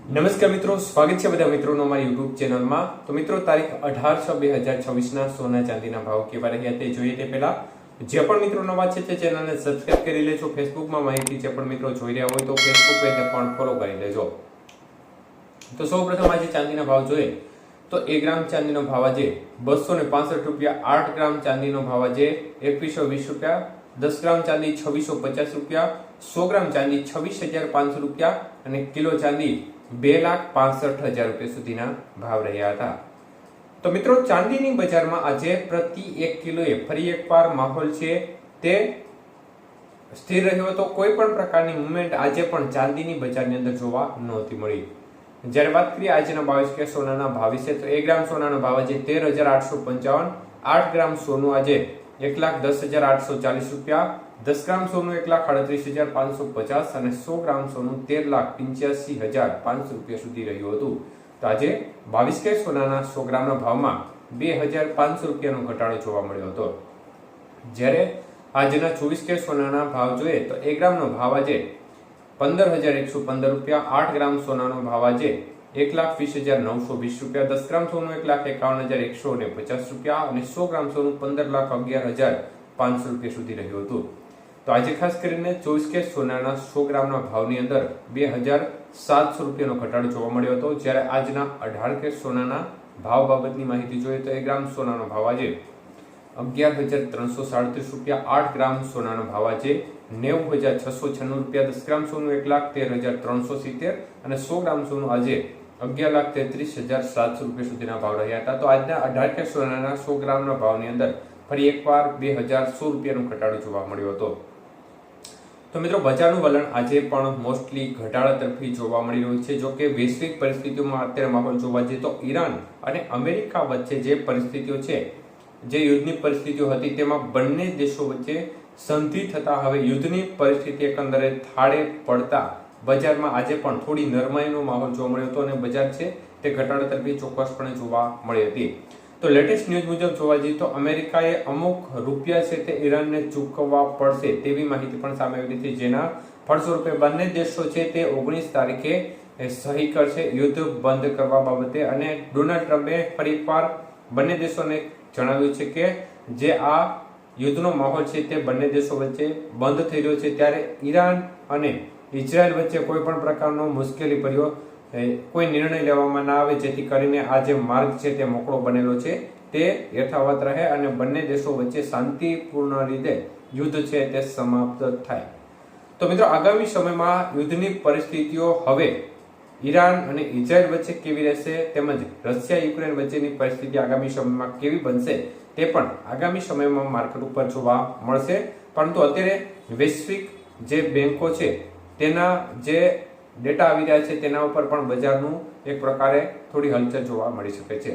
નમસ્કાર મિત્રો, સ્વાગત છે બધા મિત્રોનો અમારી યુટ્યુબ ચેનલમાં। તો મિત્રો, તારીખ 18/6/2024 ના સોના ચાંદીના ભાવ કેવા રહ્યા તે જોઈએ તે પહેલા જે પણ મિત્રો નવા છે તે ચેનલને સબસ્ક્રાઇબ કરી લેજો। ફેસબુકમાં માહિતી જે પણ મિત્રો જોઈ રહ્યા હોય તો ફેસબુક પેજને પણ ફોલો કરી લેજો। તો સૌપ્રથમ આજે ચાંદીના ભાવ જોઈએ તો 1 ગ્રામ ચાંદીનો ભાવ આજે 265 રૂપિયા, 8 ગ્રામ ચાંદીનો ભાવ આજે 2120 રૂપિયા, 10 ગ્રામ ચાંદી 2650 રૂપિયા, 100 ગ્રામ ચાંદી 26500 રૂપિયા અને કિલો ચાંદી 2,65,000 રૂપિયા સુધીના ભાવ રહ્યા હતા। તો મિત્રો, ચાંદીની બજારમાં આજે પ્રતિ 1 કિલોએ ફરી એકવાર માહોલ છે તે સ્થિર રહ્યો હતો। કોઈ પણ પ્રકારની મૂવમેન્ટ આજે પણ ચાંદીની બજારની અંદર જોવા નહોતી મળી। જ્યારે વાત કરીએ આજના 22 કે સોનાના ભાવ વિશે તો 1 ગ્રામ સોનાનો ભાવ આજે 13,855, 8 ગ્રામ સોનું આજે 1,10,840 રૂપિયા, 10 ગ્રામ સોનું 1,38,550 અને 100 ગ્રામ સોનું 13,85,500 રૂપિયા સુધી રહ્યું હતું। તો આજે 22 કે સોનાના 100 ગ્રામના ભાવમાં 2,500 રૂપિયાનો ઘટાડો જોવા મળ્યો હતો। જ્યારે આજના 24 કે સોનાના ભાવ જોઈએ તો 1 ગ્રામનો ભાવ આજે 15,115 રૂપિયા, 8 ગ્રામ સોનાનો ભાવ આજે 1,20,920 રૂપિયા, 10 ગ્રામ સોનું 1,51,150 રૂપિયા અને 100 ગ્રામ સોનું 15,11,500 રૂપિયા સુધી રહ્યું હતું। તો આજે ખાસ કરીને 24 કે સોનાના 100 ગ્રામના ભાવની અંદર 2,700 રૂપિયાનો ઘટાડો જોવા મળ્યો હતો। જ્યારે આજના 18 કે સોનાના ભાવ બાબતની માહિતી જોઈએ તો 1 ગ્રામ સોનાનો ભાવ આજે 11,337 રૂપિયા, 8 ગ્રામ સોનાનો ભાવ આજે 90,696 રૂપિયા, 10 ગ્રામ સોનું 1,13,370 અને 100 ગ્રામ સોનું આજે 11,33,700 રૂપિયા સુધીના ભાવ રહ્યા હતા। તો આજના 18 કે સોનાના 100 ગ્રામના ભાવની અંદર ફરી એકવાર 2,100 રૂપિયાનો ઘટાડો જોવા મળ્યો હતો। તો મિત્રો, બજારનું વલણ આજે પણ મોસ્ટલી ઘટાડા તરફી જોવા મળી રહ્યું છે। જો કે વૈશ્વિક પરિસ્થિતિઓમાં અત્યારે માહોલ જોવા જઈએ તો ઈરાન અને અમેરિકા વચ્ચે જે પરિસ્થિતિઓ છે, જે યુદ્ધની પરિસ્થિતિઓ હતી તેમાં બંને દેશો વચ્ચે સંધિ થતા હવે યુદ્ધની પરિસ્થિતિ એકંદરે થાળે પડતા બજારમાં આજે પણ થોડી નરમાઈનો માહોલ જોવા મળ્યો હતો અને બજાર છે તે ઘટાડા તરફી ચોક્કસપણે જોવા મળી હતી। તો લેટેસ્ટ ન્યૂઝ મુજબ જોવા જઈએ તો અમેરિકાએ અમુક રૂપિયા છે તે ઈરાનને ચૂકવવા પડશે તેવી માહિતી પણ સામે આવી હતી, જેના ફળસ્વરૂપે બંને દેશો છે તે 19 તારીખે સહી કરશે યુદ્ધ બંધ કરવા બાબતે। અને ડોનાલ્ડ ટ્રમ્પે ફરી એકવાર બંને દેશોને જણાવ્યું છે કે જે આ યુદ્ધનો માહોલ છે તે બંને દેશો વચ્ચે બંધ થઈ રહ્યો છે, ત્યારે ઈરાન અને ઇઝરાયલ વચ્ચે કોઈ પણ પ્રકારનો મુશ્કેલી ભર્યો કોઈ નિર્ણય લેવામાં ના આવે, જેથી કરીને આ જે માર્ગ છે તે મોકળો બનેલો છે તે યથાવત રહે અને બંને દેશો વચ્ચે શાંતિપૂર્ણ રીતે યુદ્ધ છે તે સમાપ્ત થાય। તો મિત્રો, આગામી સમયમાં યુદ્ધની પરિસ્થિતિઓ હવે ઈરાન અને ઇઝરાયલ વચ્ચે કેવી રહેશે તેમજ રશિયા યુક્રેન વચ્ચેની પરિસ્થિતિ આગામી સમયમાં કેવી બનશે તે પણ આગામી સમયમાં માર્કેટ ઉપર જોવા મળશે। પરંતુ અત્યારે વૈશ્વિક જે બેંકો છે તેના જે ડેટા આવી રહ્યા છે તેના ઉપર પણ બજારનું એક પ્રકારે થોડી હલચલ જોવા મળી શકે છે।